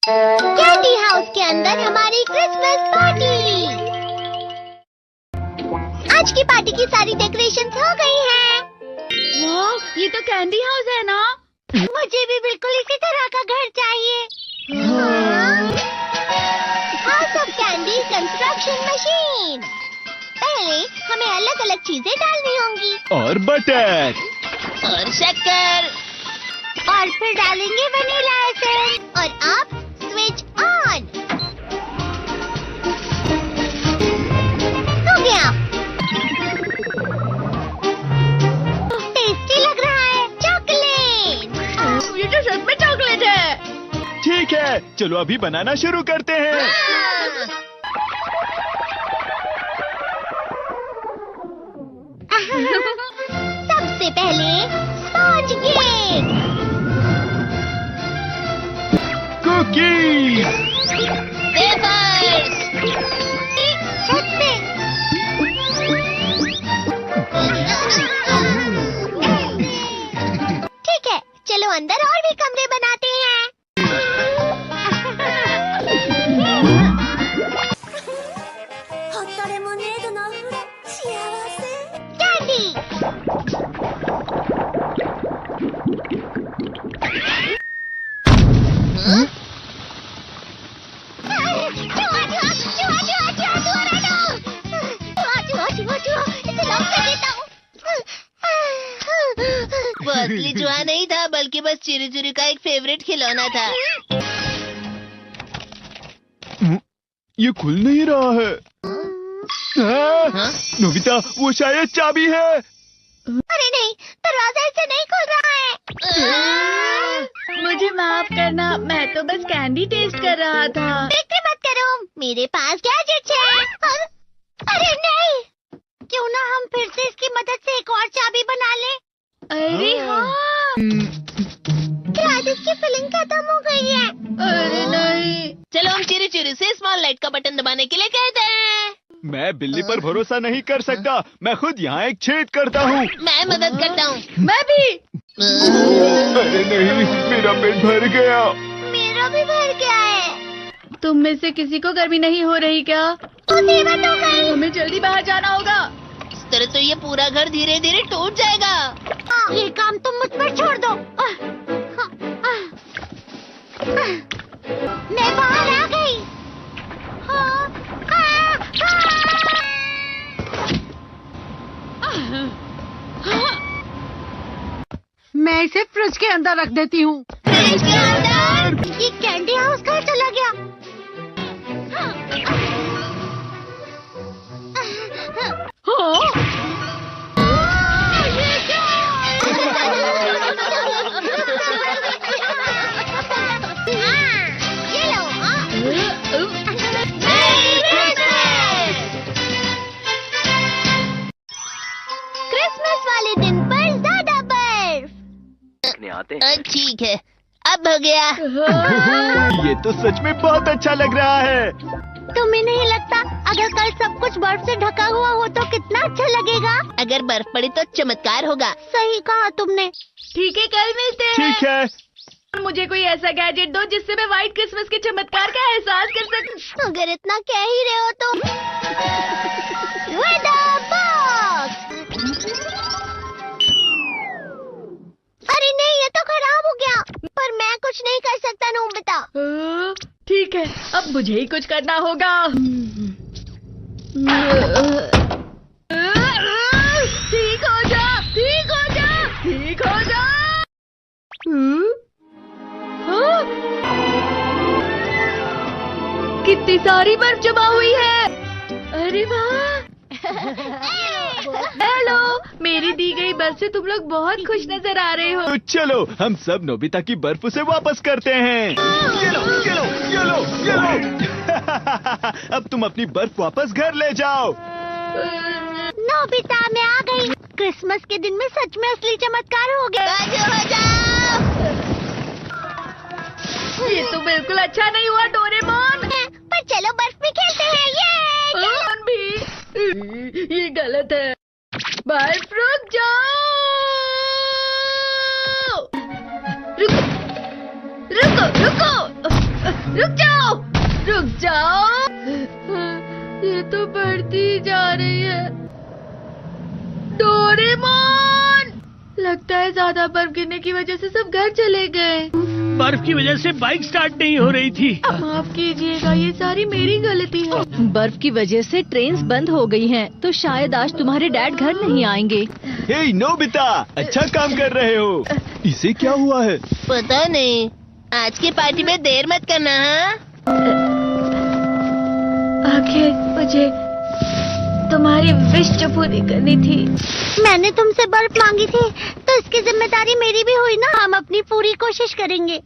Candy house के अंदर हमारी क्रिसमस पार्टी। आज की पार्टी की सारी डेकोरेशंस हो गई हैं। वाह, ये तो कैंडी हाउस है ना? मुझे भी बिल्कुल इसी तरह का घर चाहिए। House of candy construction machine. पहले हमें अलग अलग चीजें डालनी होंगी और बटर और शक्कर, और फिर डालेंगे वनीला एसेंस। और अब स्विच ऑन हो गया। टेस्टी लग रहा है। चॉकलेट। ये तो सच में चॉकलेट है। ठीक है, चलो अभी बनाना शुरू करते हैं। सबसे पहले स्पॉन्ज केक, कुकीज, वेफर्स, छत पे। ठीक है, चलो अंदर और भी कमरे बनाते हैं। कैंडी। वो असली चूहा नहीं था, बल्कि बस चिरू चिरू का एक फेवरेट खिलौना था। ये खुल नहीं रहा है। नोबिता, वो शायद चाबी है। अरे नहीं, दरवाजा ऐसे नहीं खुल रहा है। मुझे माफ करना, मैं तो बस कैंडी टेस्ट कर रहा था। फिक्र मत करो, मेरे पास गैजेट्स है। अरे नहीं, क्यों ना हम फिर से इसकी मदद से एक और चाबी बना लें। अरे हाँ। शायद इसकी फिलिंग खत्म हो गई है। अरे नहीं। चलो हम चिरू चिरू से स्मॉल लाइट का बटन दबाने के लिए कहते हैं। मैं बिल्ली पर भरोसा नहीं कर सकता। मैं खुद यहाँ एक छेद करता हूँ। मैं मदद करता हूँ। मैं भी। अरे नहीं, मेरा पेट भर गया। मेरा भी भर गया है। तुम में से किसी को गर्मी नहीं हो रही क्या? मुसीबत हो गई। हमें जल्दी बाहर जाना होगा। इस तरह तो ये पूरा घर धीरे धीरे टूट जाएगा। ये काम तुम मुझ पर छोड़ दो। मैं बाहर आ गई। मैं इसे फ्रिज के अंदर रख देती हूँ। फ्रिज के अंदर? ये कैंडी हाउस कहाँ चला गया? ये क्या? ये लो। क्रिसमस वाले दिन पर ज्यादा बर्फ। ठीक है, अब हो गया। ये तो सच में बहुत अच्छा लग रहा है। तुम्हें नहीं लगता अगर कल सब कुछ बर्फ से ढका हुआ हो तो कितना अच्छा लगेगा? अगर बर्फ पड़ी तो चमत्कार होगा। सही कहा तुमने। ठीक है, कल मिलते हैं। ठीक है। मुझे कोई ऐसा गैजेट दो जिससे मैं व्हाइट क्रिसमस के चमत्कार का एहसास कर सकूं। अगर इतना कह ही रहे हो तो वेदर बॉक्स। अरे नहीं, ये तो खराब हो गया। पर मैं कुछ नहीं कर सकता नोबिता। ठीक है, अब मुझे ही कुछ करना होगा। ठीक हो जा, ठीक हो जा, ठीक हो जा। कितनी सारी बर्फ जमा हुई है। अरे वाह। हेलो, मेरी दी गई बर्फ से तुम लोग बहुत खुश नजर आ रहे हो। तो चलो हम सब नोबिता की बर्फ उसे वापस करते हैं। ये लो, ये लो, ये लो, ये लो। अब तुम अपनी बर्फ वापस घर ले जाओ। नोबिता, मैं आ गई। क्रिसमस के दिन में सच में असली चमत्कार हो गया। बाजू हो जाओ। ये तो बिल्कुल अच्छा नहीं हुआ डोरेमोन। पर चलो बर्फ में खेलते हैं। ये भी ये गलत है। बर्फ रुक जाओ। रुको रुको रुको। रुक जाओ, रुक जाओ। ये तो बढ़ती जा रही है। डोरेमोन, लगता है ज्यादा बर्फ गिरने की वजह से सब घर चले गए। बर्फ की वजह से बाइक स्टार्ट नहीं हो रही थी। माफ कीजिएगा, ये सारी मेरी गलती है। बर्फ की वजह से ट्रेन्स बंद हो गई हैं, तो शायद आज तुम्हारे डैड घर नहीं आएंगे। हे नोबिता, अच्छा काम कर रहे हो। इसे क्या हुआ है? पता नहीं, आज की पार्टी में देर मत करना। हाँ, आखिर मुझे तुम्हारी विश जो पूरी करनी थी। मैंने तुमसे बर्फ मांगी थी, तो इसकी जिम्मेदारी मेरी भी हुई ना। हम अपनी पूरी कोशिश करेंगे।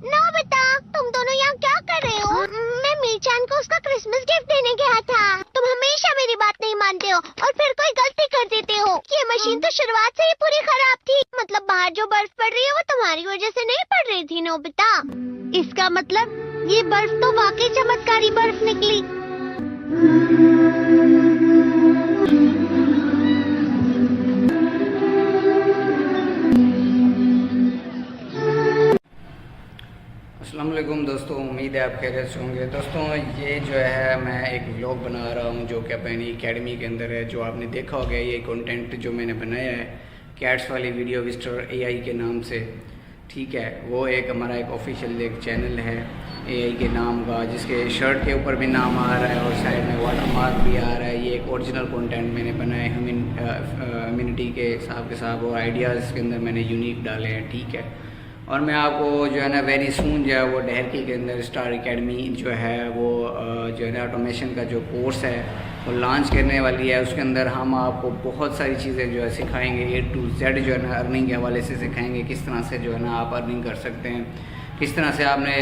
नोबिता, तुम दोनों यहाँ क्या कर रहे हो? मैं मीचान को उसका क्रिसमस गिफ्ट देने गया था। तुम हमेशा मेरी बात नहीं मानते हो और फिर कोई गलती कर देते हो। ये मशीन तो शुरुआत से ही पूरी खराब थी। मतलब बाहर जो बर्फ पड़ रही है वो तुम्हारी वजह से नहीं पड़ रही थी नोबिता। इसका मतलब ये बर्फ तो वाकई चमत्कारी बर्फ निकली। अस्सलाम वालेकुम दोस्तों, उम्मीद है आप खैरियत से होंगे। दोस्तों, ये जो है मैं एक व्लॉग बना रहा हूँ जो कि अपनी एकेडमी के अंदर है। जो आपने देखा होगा, ये कंटेंट जो मैंने बनाया है कैट्स वाली वीडियो विस्टर एआई के नाम से, ठीक है। वो एक हमारा एक ऑफिशियल एक चैनल है एआई के नाम का, जिसके शर्ट के ऊपर भी नाम आ रहा है और साइड में वाटरमार्क भी आ रहा है। ये एक ओरिजिनल कंटेंट मैंने बनाया है ह्यूमैनिटी के साथ और आइडियाज़ इसके अंदर मैंने यूनिक डाले हैं, ठीक है। और मैं आपको जो है ना वेरी सून जो है वो डहरकी के अंदर स्टार एकेडमी जो है वो जो है ना ऑटोमेशन का जो कोर्स है वो लॉन्च करने वाली है। उसके अंदर हम आपको बहुत सारी चीज़ें जो है सिखाएंगे, A to Z जो है ना अर्निंग के हवाले से सिखाएंगे। किस तरह से जो है ना आप अर्निंग कर सकते हैं, किस तरह से आपने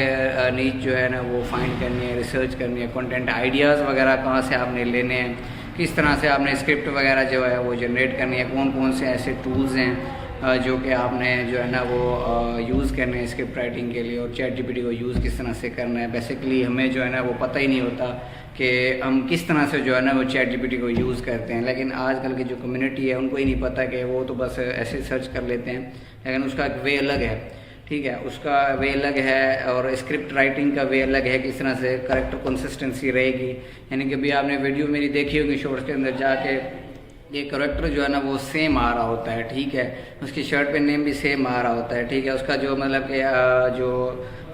नीच जो है ना वो फाइंड करनी है, रिसर्च करनी है, कंटेंट आइडियाज़ वगैरह कहाँ से आपने लेने हैं, किस तरह से आपने स्क्रिप्ट वगैरह जो है वो जनरेट करनी है, कौन कौन से ऐसे टूल्स हैं जो कि आपने जो है ना वो यूज़ करने हैं स्क्रिप्ट राइटिंग के लिए, और चैट जीपीटी को यूज़ किस तरह से करना है। बेसिकली हमें जो है ना वो पता ही नहीं होता कि हम किस तरह से जो है ना वो चैट जीपीटी को यूज़ करते हैं। लेकिन आजकल की जो कम्युनिटी है उनको ही नहीं पता कि वो तो बस ऐसे सर्च कर लेते हैं, लेकिन उसका एक वे अलग है, ठीक है। उसका वे अलग है और स्क्रिप्ट राइटिंग का वे अलग है, किस तरह से करेक्ट कंसिस्टेंसी रहेगी। यानी कि भी आपने वीडियो मेरी देखी होगी शॉर्ट्स के अंदर जाके, ये करेक्टर जो है ना वो सेम आ रहा होता है, ठीक है। उसकी शर्ट पे नेम भी सेम आ रहा होता है, ठीक है। उसका जो मतलब कि जो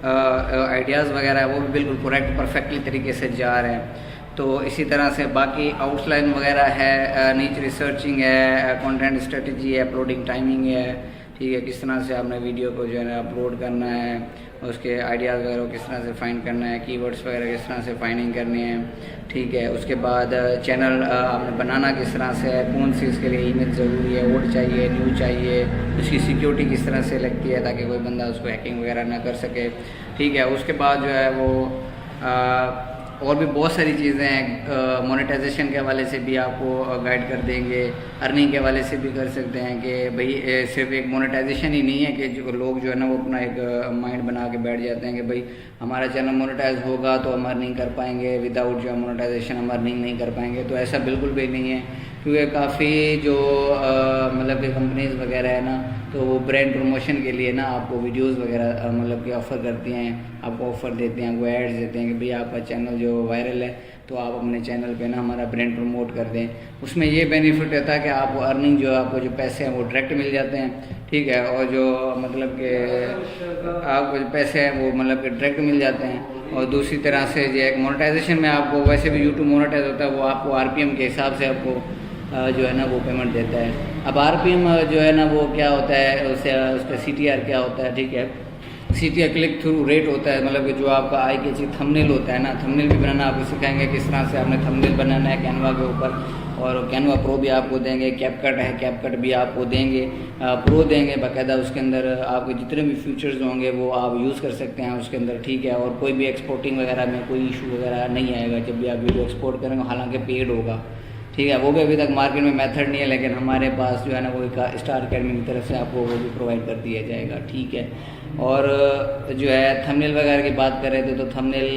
आइडियाज़ वगैरह है वो भी बिल्कुल करेक्ट परफेक्टली तरीके से जा रहे हैं। तो इसी तरह से बाकी आउटलाइन वगैरह है, नीच रिसर्चिंग है, कंटेंट स्ट्रेटजी है, अपलोडिंग टाइमिंग है, ठीक है। किस तरह से आपने वीडियो को जो है ना अपलोड करना है, उसके आइडियाज़ वगैरह किस तरह से फाइंड करना है, कीवर्ड्स वगैरह किस तरह से फाइंडिंग करनी है, ठीक है। उसके बाद चैनल आपने बनाना किस तरह से है, कौन सी इसके लिए ईमेल ज़रूरी है, ओल्ड चाहिए, न्यू चाहिए, उसकी सिक्योरिटी किस तरह से लगती है ताकि कोई बंदा उसको हैकिंग वगैरह ना कर सके, ठीक है। उसके बाद जो है वो और भी बहुत सारी चीज़ें हैं। मोनेटाइजेशन के हवाले से भी आपको गाइड कर देंगे, अर्निंग के हवाले से भी कर सकते हैं कि भाई सिर्फ एक मोनेटाइजेशन ही नहीं है कि जो लोग जो है ना वो अपना एक माइंड बना के बैठ जाते हैं कि भाई हमारा चैनल मोनेटाइज होगा तो हम अर्निंग कर पाएंगे, विदाउट जो मोनेटाइजेशन हम अर्निंग नहीं कर पाएंगे। तो ऐसा बिल्कुल भी नहीं है, क्योंकि काफ़ी जो मतलब कि कंपनीज वगैरह है ना, तो वो ब्रांड प्रमोशन के लिए ना आपको वीडियोस वगैरह मतलब कि ऑफ़र करती हैं, आपको ऑफ़र देते हैं, वो एड्स देते हैं कि भाई आपका चैनल जो वायरल है तो आप अपने चैनल पे ना हमारा ब्रांड प्रमोट कर दें। उसमें ये बेनिफिट रहता है कि आपको अर्निंग जो आपको जो पैसे हैं वो डायरेक्ट मिल जाते हैं, ठीक है। और जो मतलब कि आपको जो पैसे हैं वो मतलब कि डायरेक्ट मिल जाते हैं। और दूसरी तरह से जो एक मोनेटाइजेशन में आपको वैसे भी यूट्यूब मोनेटाइज होता है, वो आपको आरपीएम के हिसाब से आपको जो है ना वो पेमेंट देता है। अब आरपीएम जो है ना वो क्या होता है, उसका सीटीआर क्या होता है, ठीक है। सीटीआर क्लिक थ्रू रेट होता है, मतलब कि जो आपका आई के चीज थंबनेल होता है ना, थंबनेल भी बनाना आपको सिखाएंगे किस तरह से आपने थंबनेल बनाना है कैनवा के ऊपर। और कैनवा प्रो भी आपको देंगे, कैपकट है कैपकट भी आपको देंगे, प्रो देंगे बाकायदा। उसके अंदर आपके जितने भी फीचर्स होंगे वो आप यूज़ कर सकते हैं उसके अंदर, ठीक है। और कोई भी एक्सपोर्टिंग वगैरह में कोई इशू वगैरह नहीं आएगा जब भी आप वीडियो एक्सपोर्ट करेंगे, हालांकि पेड होगा, ठीक है। वो भी अभी तक मार्केट में मेथड नहीं है, लेकिन हमारे पास जो है ना वो स्टार एकेडमी की तरफ से आपको वो भी प्रोवाइड कर दिया जाएगा, ठीक है। और जो है थंबनेल वगैरह की बात कर रहे थे, तो थंबनेल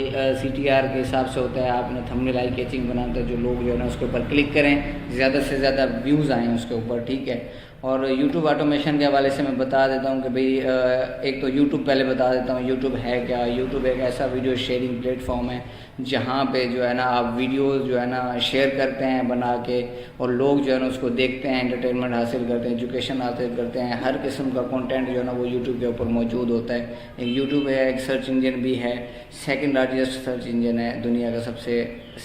CTR के हिसाब से होता है। आपने थंबनेल आई कैचिंग बनाते हैं, जो लोग जो है ना उसके ऊपर क्लिक करें, ज़्यादा से ज़्यादा व्यूज़ आएँ उसके ऊपर, ठीक है। और YouTube ऑटोमेशन के हवाले से मैं बता देता हूँ कि भाई एक तो YouTube पहले बता देता हूँ YouTube है क्या। YouTube एक ऐसा वीडियो शेयरिंग प्लेटफॉर्म है जहाँ पे जो है ना आप वीडियोस जो है ना शेयर करते हैं बना के, और लोग जो है ना उसको देखते हैं, एंटरटेनमेंट हासिल करते हैं, एजुकेशन हासिल करते हैं। हर किस्म का कंटेंट जो है ना वो YouTube के ऊपर मौजूद होता है। एक YouTube है, एक सर्च इंजन भी है, सेकंड लार्जेस्ट सर्च इंजन है दुनिया का, सबसे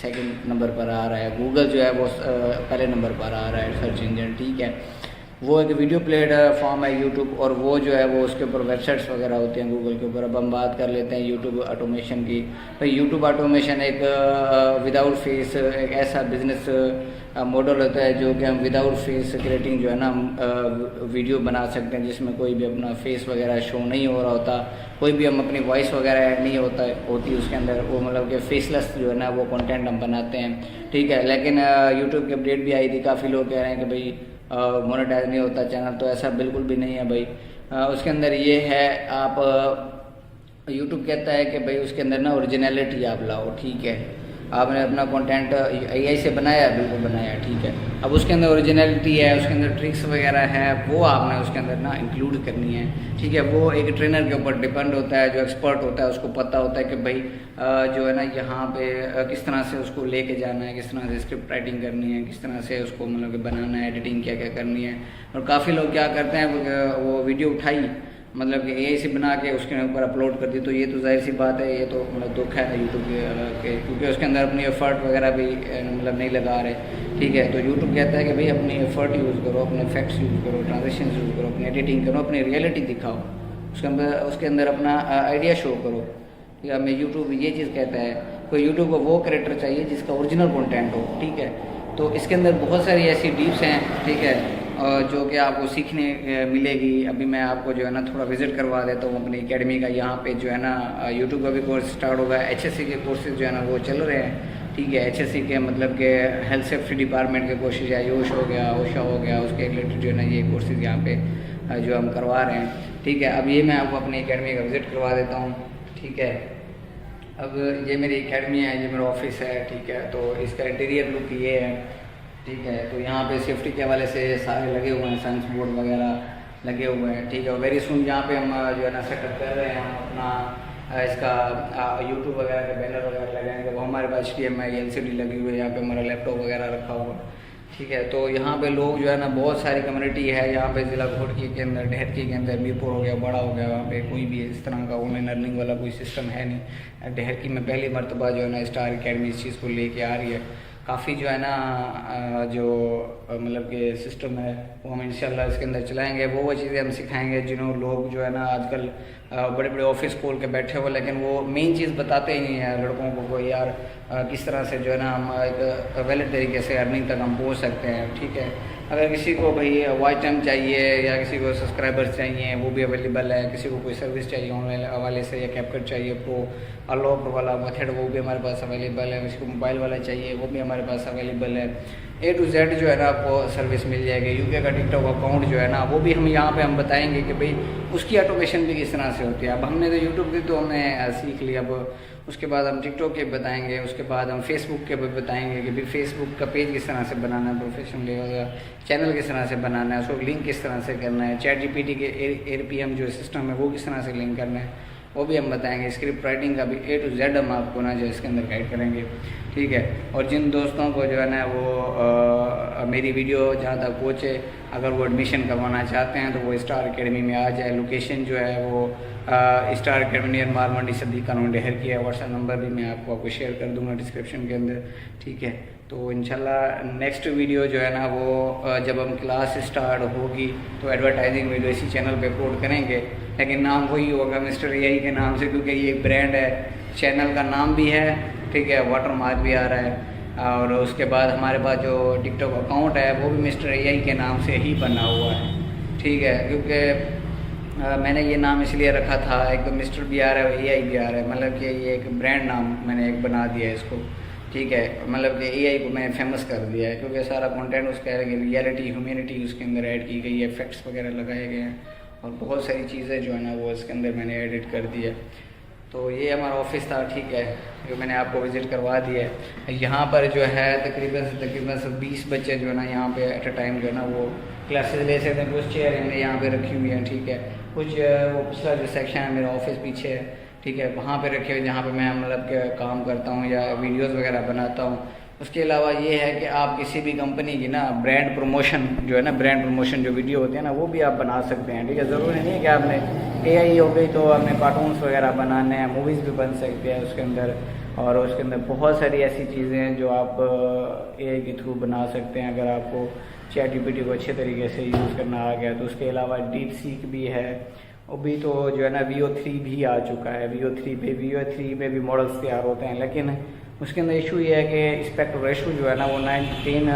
सेकंड नंबर पर आ रहा है। गूगल जो है वो पहले नंबर पर आ रहा है सर्च इंजन, ठीक है। वो एक वीडियो प्लेटफॉर्म है यूट्यूब, और वो जो है वो उसके ऊपर वेबसाइट्स वगैरह होती हैं गूगल के ऊपर। अब हम बात कर लेते हैं यूट्यूब ऑटोमेशन की। भाई यूट्यूब ऑटोमेशन एक विदाउट फेस एक ऐसा बिजनेस मॉडल होता है जो कि हम विदाउट फेस क्रिएटिंग जो है ना वीडियो बना सकते हैं, जिसमें कोई भी अपना फेस वगैरह शो नहीं हो रहा होता, कोई भी हम अपनी वॉइस वगैरह नहीं होती उसके अंदर, वो मतलब कि फेसलेस जो है ना वो कंटेंट हम बनाते हैं, ठीक है। लेकिन यूट्यूब की अपडेट भी आई थी, काफ़ी लोग कह रहे हैं कि भाई मोनेटाइज नहीं होता चैनल, तो ऐसा बिल्कुल भी नहीं है भाई। उसके अंदर ये है, आप यूट्यूब कहता है कि भाई उसके अंदर ना ओरिजिनलिटी आप लाओ, ठीक है। आपने अपना कंटेंट AI से बनाया, बिल्कुल बनाया, ठीक है। अब उसके अंदर ओरिजिनलिटी है, उसके अंदर ट्रिक्स वगैरह है, वो आपने उसके अंदर ना इंक्लूड करनी है, ठीक है। वो एक ट्रेनर के ऊपर डिपेंड होता है, जो एक्सपर्ट होता है उसको पता होता है कि भाई जो है ना यहाँ पे किस तरह से उसको लेके जाना है, किस तरह से स्क्रिप्ट राइटिंग करनी है, किस तरह से उसको मतलब कि बनाना है, एडिटिंग क्या क्या करनी है। और काफ़ी लोग क्या करते हैं, वो वीडियो उठाई मतलब कि AI से बना के उसके ऊपर अपलोड कर दी, तो ये तो जाहिर सी बात है, ये तो मतलब दुख है यूट्यूब के, क्योंकि उसके अंदर अपनी एफर्ट वगैरह भी मतलब नहीं लगा रहे, ठीक है। तो यूट्यूब कहता है कि भाई अपनी एफर्ट यूज़ करो, अपने फैक्ट्स यूज़ करो, ट्रांजेक्शन यूज़ करो, अपनी एडिटिंग करो, अपनी रियलिटी दिखाओ, उसके अंदर अपना आइडिया शो करो, ठीक है। हमें यूट्यूब ये चीज़ कहता है, कोई यूट्यूब को वो क्रिएटर चाहिए जिसका ओरिजिनल कॉन्टेंट हो, ठीक है। तो इसके अंदर बहुत सारी ऐसी टिप्स हैं, ठीक है, जो कि आपको सीखने मिलेगी। अभी मैं आपको जो है ना थोड़ा विजिट करवा देता हूँ अपनी एकेडमी का। यहाँ पे जो है ना यूट्यूब का भी कोर्स स्टार्ट होगा, HSC के कोर्सेज जो है ना वो चल रहे हैं, ठीक है। HSC के मतलब के हेल्थ सेफ्टी डिपार्टमेंट के कोर्सेज है, आयुष हो गया, ओशा हो गया, उसके रिलेटेड जो है ना ये कोर्सेज यहाँ पे जो हम करवा रहे हैं, ठीक है। अब ये मैं आपको अपनी एकेडमी का विजिट करवा देता हूँ, ठीक है। अब ये मेरी एकेडमी है, ये मेरा ऑफिस है, ठीक है। तो इसका इंटीरियर लुक ये है, ठीक है। तो यहाँ पे सेफ्टी के हवाले से सारे लगे हुए हैं, साइंस बोर्ड वगैरह लगे हुए हैं, ठीक है। और वेरी सुन यहाँ पे हम जो है ना सेटअप कर रहे हैं, हम अपना इसका यूट्यूब वगैरह के बैनर वगैरह लगाएंगे। वो हमारे पास HDMI LCD लगी हुई है, यहाँ पे हमारा लैपटॉप वगैरह रखा हुआ, ठीक है। तो यहाँ पे लोग जो है ना बहुत सारी कम्युनिटी है यहाँ पे, ज़िला घोटकी के अंदर, ढेरकी के अंदर, मीरपुर हो गया, बड़ा हो गया, वहाँ पे कोई भी इस तरह का ऑनलाइन अर्निंग वाला कोई सिस्टम है नहीं। ढेरकी में पहली मरतबा जो है ना स्टार अकेडमी इस चीज़ को लेके आ रही है। काफ़ी जो है ना जो मतलब कि सिस्टम है वो हम इंशाल्लाह इसके अंदर चलाएंगे। वो चीज़ें हम सिखाएंगे जिन्हों लोग जो है ना आजकल बड़े बड़े ऑफिस खोल के बैठे हुए, लेकिन वो मेन चीज़ बताते ही नहीं है लड़कों को यार किस तरह से जो है ना हम एक वैलिड तरीके से अर्निंग तक हम पहुँच सकते हैं, ठीक है। अगर किसी को भाई वॉच टाइम चाहिए या किसी को सब्सक्राइबर्स चाहिए वो भी अवेलेबल है, किसी को कोई सर्विस चाहिए ऑनलाइन हवाले से या कैपकट चाहिए प्रो अनलॉक वाला मेथड वो भी हमारे पास अवेलेबल है, किसी को मोबाइल वाला चाहिए वो भी हमारे पास अवेलेबल है। A to Z जो है ना आपको सर्विस मिल जाएगी। UK का टिकटॉक अकाउंट जो है ना वो भी हम यहाँ पे हम बताएंगे कि भाई उसकी ऑटोमेशन भी किस तरह से होती है। अब हमने तो यूट्यूब की तो हमने सीख लिया, अब उसके बाद हम टिकटॉक के बताएंगे, उसके बाद हम फेसबुक के भी बताएंगे कि भाई फेसबुक का पेज किस तरह से बनाना है, प्रोफेशनल लेवल चैनल किस तरह से बनाना है, उसको लिंक किस तरह से करना है, चैट GPT के ARPM जो सिस्टम है वो किस तरह से लिंक करना है वो भी हम बताएंगे। स्क्रिप्ट राइटिंग का भी A to Z हम आपको ना जो इसके अंदर गाइड करेंगे, ठीक है। और जिन दोस्तों को जो है ना वो मेरी वीडियो जहाँ तक पहुँचे, अगर वो एडमिशन करवाना चाहते हैं तो वो स्टार अकेडमी में आ जाए। लोकेशन जो है वो स्टार अकेडमी नियर माल मंडी सदी कानून डहर की है। व्हाट्सएप नंबर भी मैं आपको शेयर कर दूंगा डिस्क्रिप्शन के अंदर, ठीक है। तो इंशाल्लाह नेक्स्ट वीडियो जो है ना वो जब हम क्लास स्टार्ट होगी तो एडवर्टाइजिंग वीडियो इसी चैनल पे अपलोड करेंगे, लेकिन नाम वही होगा मिस्टर AI के नाम से, क्योंकि ये एक ब्रांड है, चैनल का नाम भी है, ठीक है, वाटर मार्क भी आ रहा है। और उसके बाद हमारे पास जो टिकटॉक अकाउंट है वो भी मिस्टर AI के नाम से ही बना हुआ है, ठीक है। क्योंकि मैंने ये नाम इसलिए रखा था, एक तो मिस्टर भी आ रहा है AI भी आ रहा है, मतलब कि ये एक ब्रांड नाम मैंने एक बना दिया है इसको, ठीक है। मतलब कि AI को मैंने फेमस कर दिया है क्योंकि सारा कंटेंट उसका रियलिटी ह्यूमैनिटी उसके अंदर ऐड की गई है, फैक्ट्स वगैरह लगाए गए हैं और बहुत सारी चीज़ें जो है ना वो इसके अंदर मैंने एडिट कर दी है। तो ये हमारा ऑफिस था, ठीक है, जो मैंने आपको विज़िट करवा दिया है। यहाँ पर जो है तकरीबन 20 बच्चे जो है ना यहाँ पे एट अ टाइम जो है ना वो क्लासेस ले सकते हैं। कुछ चेयर हमने यहाँ पे रखी हुई हैं, ठीक है, कुछ वो पिछला जो सेक्शन है मेरा ऑफिस पीछे है, ठीक है, वहाँ पे रखे हुए जहाँ पे मैं मतलब के काम करता हूँ या वीडियोस वगैरह बनाता हूँ। उसके अलावा ये है कि आप किसी भी कंपनी की ना ब्रांड प्रमोशन जो है ना, ब्रांड प्रमोशन जो वीडियो होती है ना, वो भी आप बना सकते हैं, ठीक है। ज़रूरी नहीं है कि आपने AI हो गई तो आपने कार्टून्स वगैरह बनाने हैं, मूवीज़ भी बन सकते हैं उसके अंदर। और उसके अंदर बहुत सारी ऐसी चीज़ें हैं जो आप AI के थ्रू बना सकते हैं अगर आपको ChatGPT को अच्छे तरीके से यूज़ करना आ गया तो। उसके अलावा DeepSeek भी है, अभी तो जो है ना VO3 भी आ चुका है। VO3 में भी मॉडल्स तैयार होते हैं, लेकिन उसके अंदर इशू ये है कि एस्पेक्ट रेशो जो है ना वो 9:10